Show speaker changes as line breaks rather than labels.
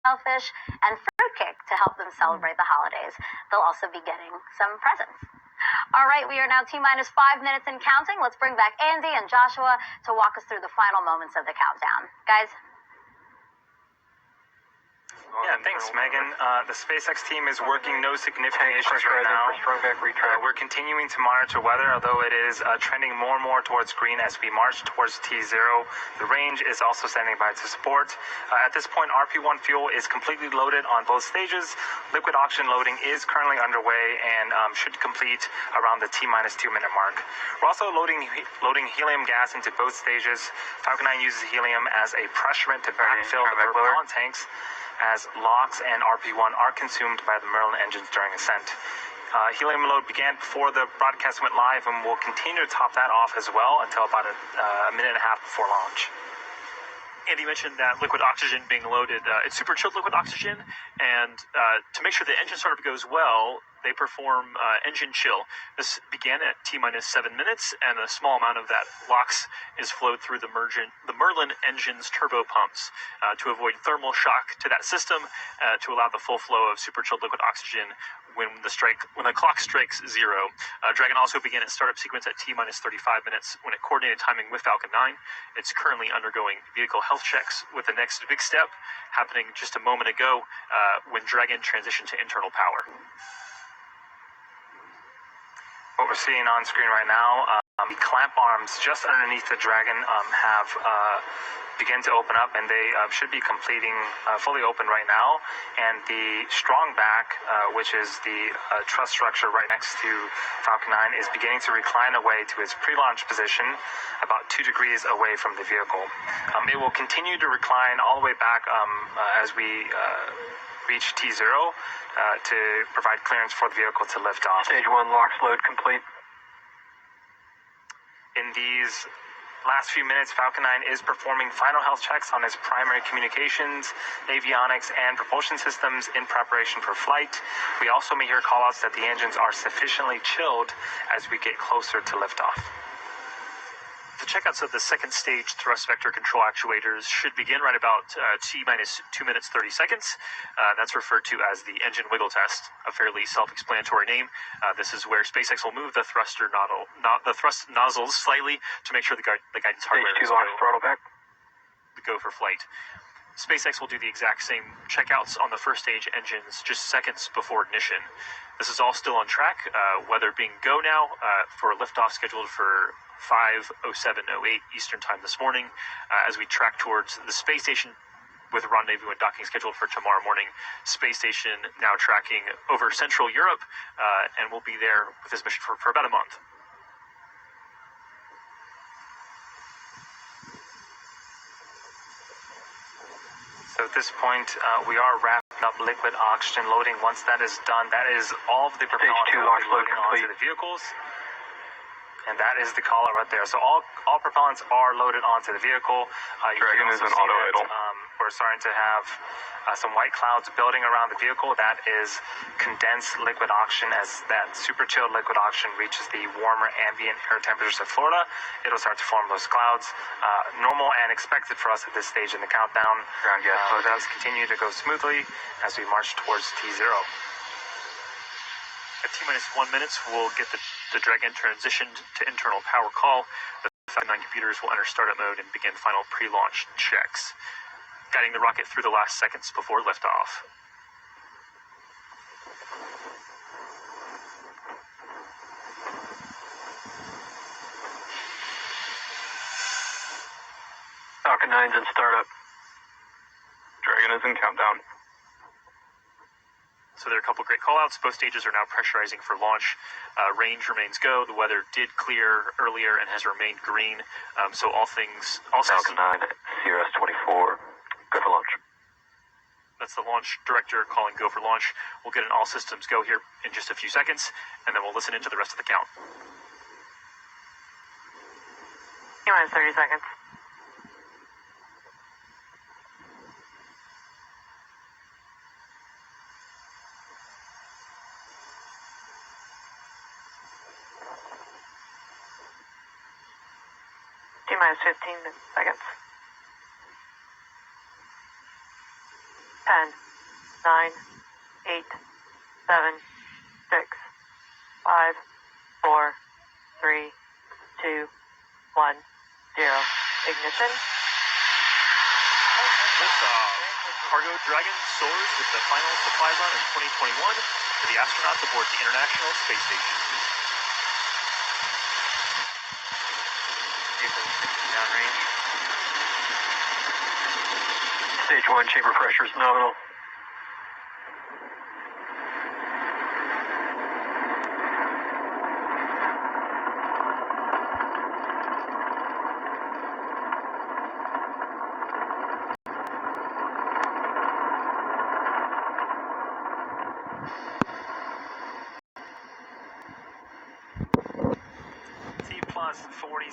shellfish, and fruitcake to help them celebrate the holidays. They'll also be getting some presents. All right, we are now T-minus 5 minutes and counting. Let's bring back Andy and Joshua to walk us through the final moments of the countdown. Guys?
Yeah, thanks, Megan. The SpaceX team is working no significant issues right now. We're continuing to monitor weather, although it is trending more and more towards green as we march towards T0. The range is also standing by to support. At this point, RP1 fuel is completely loaded on both stages. Liquid oxygen loading is currently underway and should complete around the T-minus 2 minute mark. We're also loading helium gas into both stages. Falcon 9 uses helium as a pressurant to backfill the propellant tanks, as LOX and RP1 are consumed by the Merlin engines during ascent. Helium load began before the broadcast went live, and we'll continue to top that off as well until about a minute and a half before launch.
Andy mentioned that liquid oxygen being loaded. It's super chilled liquid oxygen, and to make sure the engine startup goes well, they perform engine chill. This began at T-minus 7 minutes, and a small amount of that LOX is flowed through the Merlin engine's turbo pumps to avoid thermal shock to that system, to allow the full flow of super chilled liquid oxygen when the clock strikes 0. Dragon also began its startup sequence at T-minus 35 minutes when it coordinated timing with Falcon 9. It's currently undergoing vehicle health checks, with the next big step happening just a moment ago when Dragon transitioned to internal power.
What we're seeing on screen right now, the clamp arms just underneath the Dragon have begun to open up, and they should be completing fully open right now. And the strong back, which is the truss structure right next to Falcon 9, is beginning to recline away to its pre-launch position, about 2 degrees away from the vehicle. It will continue to recline all the way back as we reach T0 to provide clearance for the vehicle to lift off.
Stage 1 LOX load complete.
In these last few minutes, Falcon 9 is performing final health checks on its primary communications, avionics, and propulsion systems in preparation for flight. We also may hear callouts that the engines are sufficiently chilled as we get closer to liftoff.
The checkouts of the second stage thrust vector control actuators should begin right about T-minus 2 minutes 30 seconds. That's referred to as the engine wiggle test, a fairly self-explanatory name. This is where SpaceX will move the thrust nozzles slightly to make sure the guidance hardware is go for flight. SpaceX will do the exact same checkouts on the first stage engines just seconds before ignition. This is all still on track, weather being go now for a liftoff scheduled for 5:07:08 Eastern Time this morning, as we track towards the space station with rendezvous and docking scheduled for tomorrow morning. Space station now tracking over Central Europe, and we'll be there with this mission for about a month.
So at this point, we are wrapping up liquid oxygen loading. Once that is done, that is all of the propellant loading onto the vehicles. And that is the caller right there. So all propellants are loaded onto the vehicle.
Dragon is an auto idle.
We're starting to have some white clouds building around the vehicle. That is condensed liquid oxygen. As that super chilled liquid oxygen reaches the warmer ambient air temperatures of Florida, it'll start to form those clouds. Normal and expected for us at this stage in the countdown.
Ground gas
It does continue to go smoothly as we march towards T0.
At T-minus 1 minute, we'll get the Dragon transitioned to internal power call. The Falcon 9 computers will enter startup mode and begin final pre-launch checks, guiding the rocket through the last seconds before liftoff.
Falcon 9's in startup. Dragon is in countdown.
So there are a couple great callouts. Both stages are now pressurizing for launch. Range remains go. The weather did clear earlier and has remained green. So all
Falcon 9, CRS 24, go for launch.
That's the launch director calling go for launch. We'll get an all systems go here in just a few seconds, and then we'll listen into the rest of the count.
T-minus 30 seconds. T-minus 15 seconds.
10, 9, 8, 7, 6, 5, 4, 3, 2, 1, 0. Ignition.
Liftoff. Cargo Dragon soars with the final supply run in 2021 for the astronauts aboard the International Space Station.
Downrange. Stage 1 chamber pressure is nominal.
T plus 40.